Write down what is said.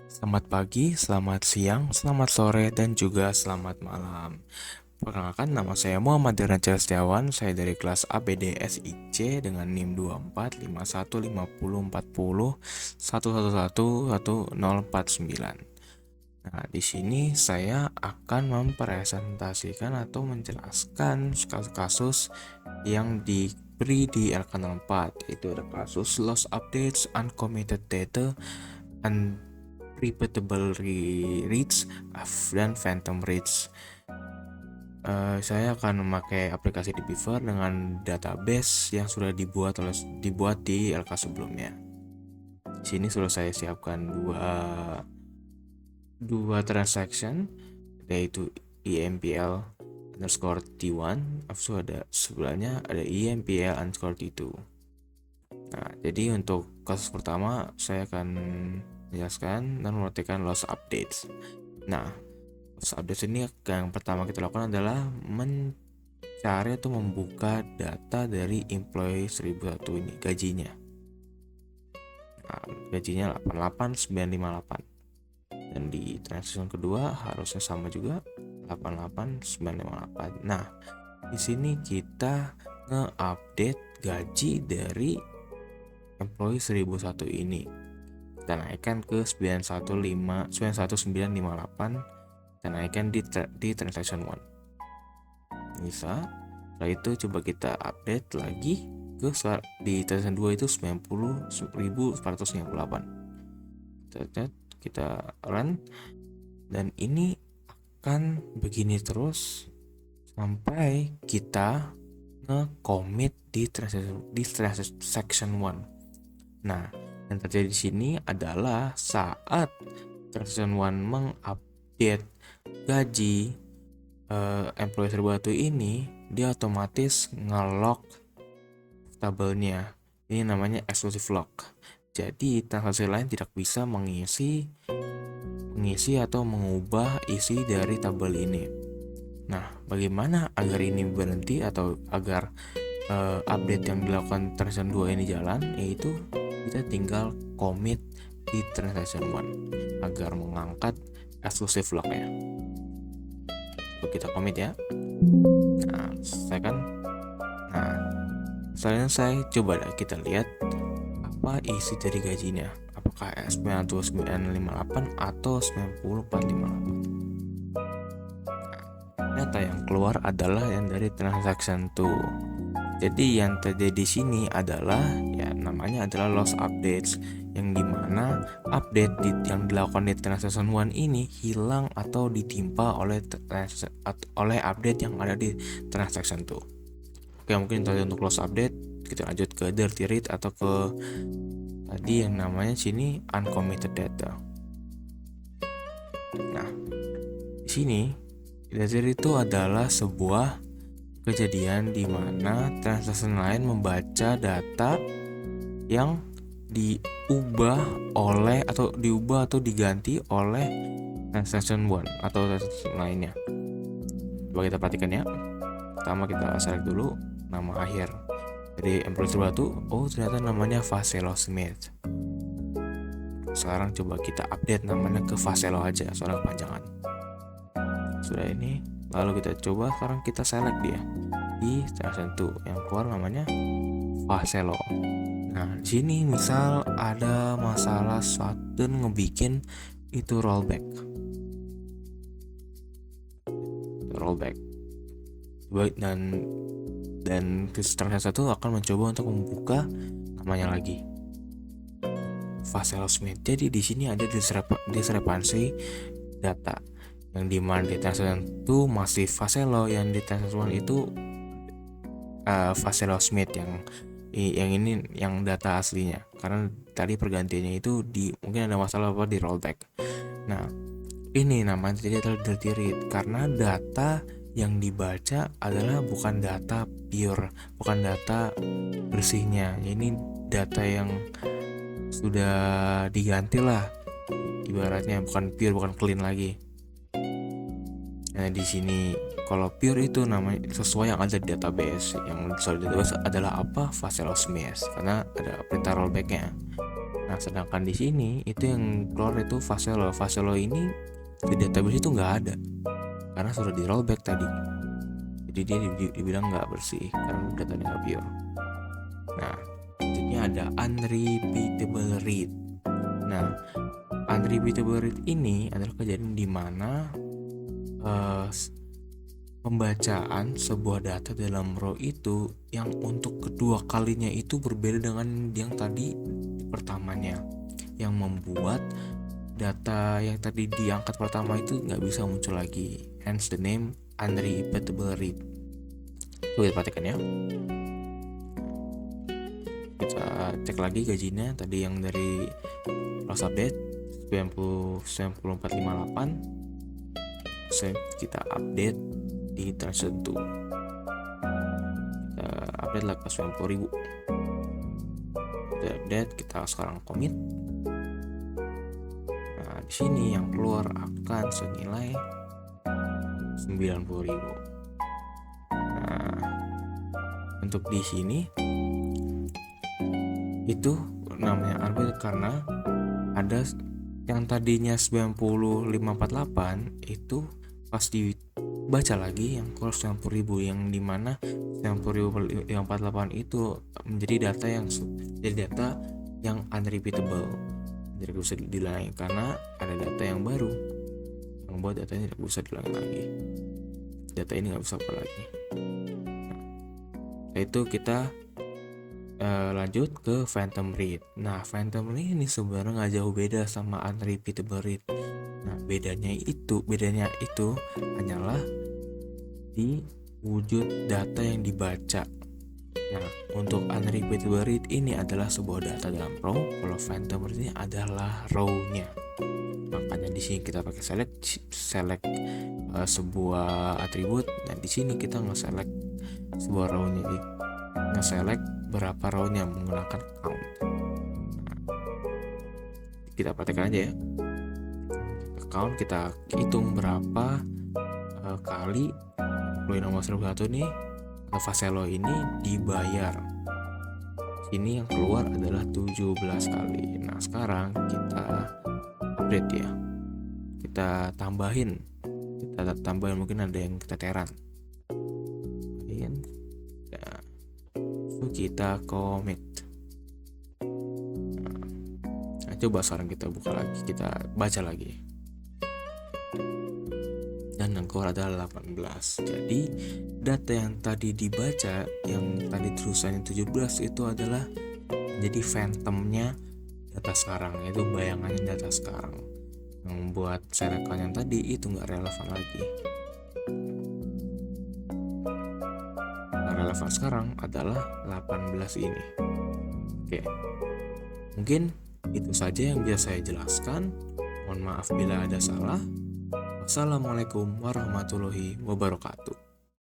Selamat pagi, selamat siang, selamat sore, dan juga selamat malam. Perkenalkan, nama saya Muhammad Diraja Setiawan. Saya dari kelas ABD SIC dengan NIM 2451504011111049. Nah, di sini saya akan mempresentasikan atau menjelaskan kasus-kasus yang diberi di LK04, yaitu ada kasus lost updates, uncommitted data, unrepeatable reads, dan phantom reads. Saya akan memakai aplikasi di Beaver dengan database yang sudah dibuat di LK sebelumnya. Di sini sudah saya siapkan dua transaction, yaitu EMPL underscore T1, so ada sebelahnya ada EMPL underscore T2. Nah, jadi untuk kasus pertama saya akan menjelaskan dan memperhatikan loss updates. Nah, loss updates ini yang pertama kita lakukan adalah mencari atau membuka data dari employee 1001 ini, gajinya. Nah, gajinya 88958. Dan di transaction kedua harusnya sama juga, 88958. Nah, di sini kita nge-update gaji dari employee 1001 ini. Kita naikkan ke 91958, kita naikkan di transaction 1. Bisa. Setelah itu coba kita update lagi ke di transaction 2 itu 90.498. Kita run, dan ini akan begini terus sampai kita nge-commit di transaction 1. Nah, yang terjadi di sini adalah saat transaction 1 mengupdate gaji employee 1001 ini, dia otomatis nge-lock tabelnya. Ini namanya exclusive lock. Jadi transaksi lain tidak bisa mengisi atau mengubah isi dari tabel ini. Nah, bagaimana agar ini berhenti atau agar update yang dilakukan transaction 2 ini jalan, yaitu kita tinggal commit di transaction 1 agar mengangkat exclusive lock-nya. Coba kita commit ya. Nah, saya coba kita lihat apa isi dari gajinya, apakah 99958 atau 90458. Data yang keluar adalah yang dari transaction 2. Jadi yang terjadi di sini adalah namanya adalah loss updates, yang dimana update yang dilakukan di transaction 1 ini hilang atau ditimpa oleh update yang ada di transaction 2. Oke, mungkin tadi untuk loss update. Kita lanjut ke dirty read atau ke tadi yang namanya sini uncommitted data. Nah, di sini dirty read itu adalah sebuah kejadian di mana transaction lain membaca data yang diubah atau diganti oleh transaction 1 atau transaction lainnya. Coba kita perhatikan ya. Pertama kita select dulu nama akhir dari employee 1001. Oh, ternyata namanya Vaselo Smith. Sekarang coba kita update namanya ke Vaselo aja, soalnya kepanjangan. Sudah ini, lalu kita coba sekarang kita select dia di transaction 2 yang keluar namanya Vaselo. Nah, di sini misal ada masalah suatu ngebikin itu rollback. Dan transaction 1 akan mencoba untuk membuka namanya lagi, Vaselo Smith. Jadi di sini ada discrepancy data, yang dimana di transaction 2 masih Vaselo, yang di transaction 1 itu Vaselo Smith yang ini yang data aslinya, karena tadi pergantiannya itu mungkin ada masalah di rollback. Nah, ini namanya jadi adalah dirty read karena data yang dibaca adalah bukan data pure, bukan data bersihnya. Ini data yang sudah diganti lah, ibaratnya bukan pure, bukan clean lagi. Nah, di sini kalau pure itu namanya sesuai yang ada di database. Yang sesuai di database adalah apa? Vaselo Smith, karena ada perintah rollbacknya. Nah, sedangkan di sini itu yang keluar itu fase low ini di database itu nggak ada karena sudah di rollback tadi. Jadi dia dibilang nggak bersih karena datanya nggak pure. Nah, selanjutnya ada unrepeatable read. Nah, unrepeatable read ini adalah kejadian di mana pembacaan sebuah data dalam row itu yang untuk kedua kalinya itu berbeda dengan yang tadi pertamanya, yang membuat data yang tadi diangkat pertama itu nggak bisa muncul lagi, hence the name unrepeatable read. Coba perhatikan ya, kita cek lagi gajinya tadi yang dari last update 9458, kita update di transaction 2, kita update lah ke 90.000, kita update, kita sekarang commit. Nah, di sini yang keluar akan senilai 90.000. Nah, untuk di sini itu namanya arbit karena ada yang tadinya 9548 itu pas dibaca lagi yang keluar 90.000, yang dimana 90.048 itu menjadi data yang unrepeatable, tidak bisa diulangi karena ada data yang baru yang membuat datanya tidak bisa diulangi lagi. Data ini nggak bisa apa lagi. Nah, itu kita lanjut ke phantom read. Nah, phantom read ini sebenarnya nggak jauh beda sama unrepeatable read. Nah, bedanya itu hanyalah di wujud data yang dibaca. Nah, untuk unrepeatable read ini adalah sebuah data dalam row, kalau phantom read ini adalah row-nya. Makanya di sini kita pakai select sebuah atribut, dan di sini kita nge-select sebuah row-nya, nge-select berapa row-nya menggunakan count. Nah, kita perhatikan aja ya. Count kita hitung berapa kali employee nomor 1 nih atau fase low ini dibayar. Sini yang keluar adalah 17 kali. Nah, sekarang kita update ya. Kita tambahin mungkin ada yang keteteran. Kita commit. Nah, coba sekarang kita buka lagi, kita baca lagi, dan yang keluar adalah 18. Jadi data yang tadi dibaca, yang tadi terusannya 17 itu adalah jadi phantomnya data sekarang, itu bayangannya data sekarang, yang membuat selekan yang tadi itu nggak relevan lagi. Relevan sekarang adalah 18 ini. Oke, mungkin itu saja yang bisa saya jelaskan. Mohon maaf bila ada salah. Wassalamualaikum warahmatullahi wabarakatuh.